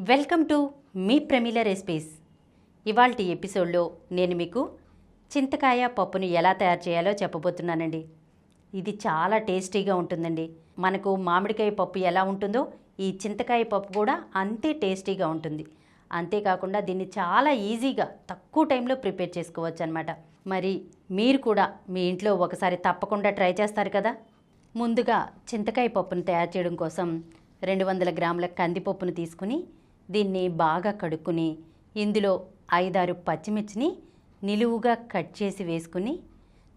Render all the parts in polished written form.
Welcome to me Pramila recipes. ఇవాల్టి ఎపిసోడ్లో నేను మీకు చింతకాయ పప్పును ఎలా తయారు చేయాలో చెప్పబోతున్నానండి. ఇది చాలా టేస్టీగా ఉంటుందండి. మనకు మామిడికాయ పప్పు ఎలా ఉంటుందో ఈ చింతకాయ పప్పు కూడా అంతే టేస్టీగా ఉంటుంది. అంతేకాకుండా దీన్ని చాలా ఈజీగా తక్కువ టైంలో ప్రిపేర్ చేసుకోవచ్చు అన్నమాట. మరి మీరు కూడా మీ ఇంట్లో ఒకసారి తప్పకుండా ట్రై చేస్తారు కదా. ముందుగా చింతకాయ పప్పును తయారు చేయడం కోసం 200 గ్రాముల కందిపప్పును తీసుకుని దీన్ని బాగా కడుక్కుని ఇందులో 5-6 పచ్చిమిర్చిని నిలువుగా కట్ చేసి వేసుకుని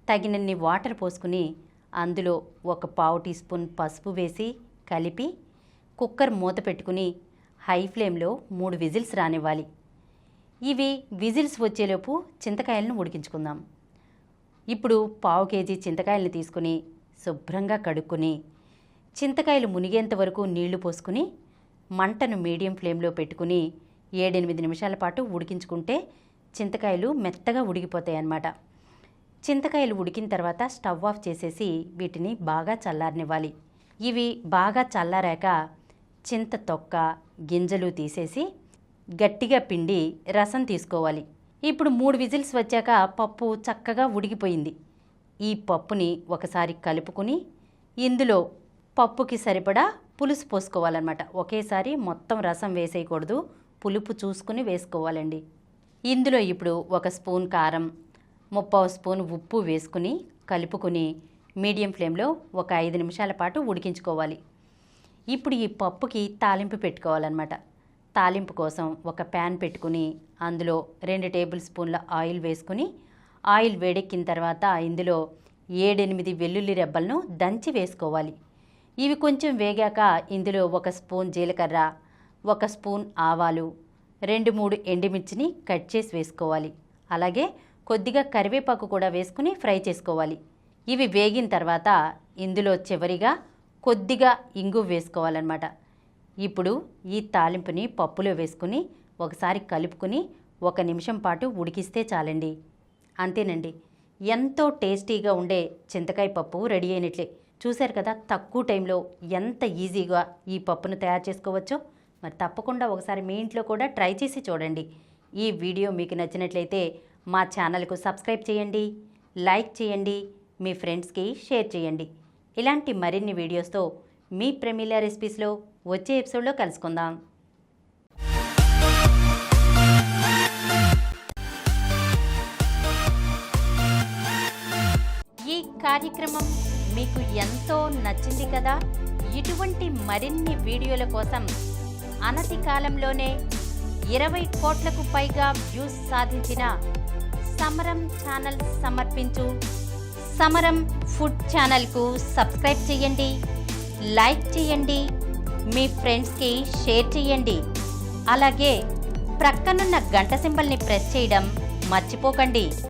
తగినన్ని వాటర్ పోసుకుని అందులో 1/4 టీ స్పూన్ పసుపు వేసి కలిపి కుక్కర్ మూత పెట్టుకుని హై ఫ్లేమ్లో 3 విజిల్స్ రానివ్వాలి. ఇవి విజిల్స్ వచ్చేలోపు చింతకాయలను ఉడికించుకుందాం. ఇప్పుడు 1/2 కేజీ చింతకాయలను తీసుకుని శుభ్రంగా కడుక్కుని చింతకాయలు మునిగేంత వరకు నీళ్లు పోసుకుని మంటను మీడియం ఫ్లేమ్లో పెట్టుకుని 7-8 నిమిషాల పాటు ఉడికించుకుంటే చింతకాయలు మెత్తగా ఉడికిపోతాయి అన్నమాట. చింతకాయలు ఉడికిన తర్వాత స్టవ్ ఆఫ్ చేసేసి వీటిని బాగా చల్లారనివ్వాలి. ఇవి బాగా చల్లారాక చింత తొక్క గింజలు తీసేసి గట్టిగా పిండి రసం తీసుకోవాలి. ఇప్పుడు 3 విజిల్స్ వచ్చాక పప్పు చక్కగా ఉడికిపోయింది. ఈ పప్పుని ఒకసారి కలుపుకుని ఇందులో పప్పుకి సరిపడా పులుసు పోసుకోవాలన్నమాట. ఒకేసారి మొత్తం రసం వేసేయకూడదు, పులుపు చూసుకుని వేసుకోవాలండి. ఇందులో ఇప్పుడు 1 స్పూన్ కారం, 1/2 స్పూన్ ఉప్పు వేసుకుని కలుపుకుని మీడియం ఫ్లేమ్లో ఒక 5 నిమిషాల పాటు ఉడికించుకోవాలి. ఇప్పుడు ఈ పప్పుకి తాలింపు పెట్టుకోవాలన్నమాట. తాలింపు కోసం ఒక ప్యాన్ పెట్టుకుని అందులో 2 టేబుల్ స్పూన్ల ఆయిల్ వేసుకుని ఆయిల్ వేడెక్కిన తర్వాత ఇందులో 7-8 వెల్లుల్లి రెబ్బలను దంచి వేసుకోవాలి. ఇవి కొంచెం వేగాక ఇందులో 1 స్పూన్ జీలకర్ర, 1 స్పూన్ ఆవాలు, 2-3 ఎండుమిర్చిని కట్ చేసి వేసుకోవాలి. అలాగే కొద్దిగా కరివేపాకు కూడా వేసుకుని ఫ్రై చేసుకోవాలి. ఇవి వేగిన తర్వాత ఇందులో చివరిగా కొద్దిగా ఇంగు వేసుకోవాలన్నమాట. ఇప్పుడు ఈ తాలింపుని పప్పులో వేసుకుని ఒకసారి కలుపుకుని 1 నిమిషం పాటు ఉడికిస్తే చాలండి. అంతేనండి, ఎంతో టేస్టీగా ఉండే చింతకాయ పప్పు రెడీ అయినట్లే. చూశారు కదా తక్కువ టైంలో ఎంత ఈజీగా ఈ పప్పును తయారు చేసుకోవచ్చో. మరి తప్పకుండా ఒకసారి మీ ఇంట్లో కూడా ట్రై చేసి చూడండి. ఈ వీడియో మీకు నచ్చినట్లయితే మా ఛానల్కు సబ్స్క్రైబ్ చేయండి, లైక్ చేయండి, మీ ఫ్రెండ్స్కి షేర్ చేయండి. ఇలాంటి మరిన్ని వీడియోస్తో మీ ప్రమీల రెసిపీస్లో వచ్చే ఎపిసోడ్లో కలుసుకుందాం. ఈ కార్యక్రమం మీకు ఎంతో నచ్చింది కదా. ఇటువంటి మరిన్ని వీడియోల కోసం అనతి కాలంలోనే 20 కోట్లకు పైగా వ్యూస్ సాధించిన సమరం ఛానల్ సమర్పించు సమరం ఫుడ్ ఛానల్కు సబ్స్క్రైబ్ చేయండి, లైక్ చేయండి, మీ ఫ్రెండ్స్కి షేర్ చేయండి. అలాగే ప్రక్కనున్న గంట సింబల్ని ప్రెస్ చేయడం మర్చిపోకండి.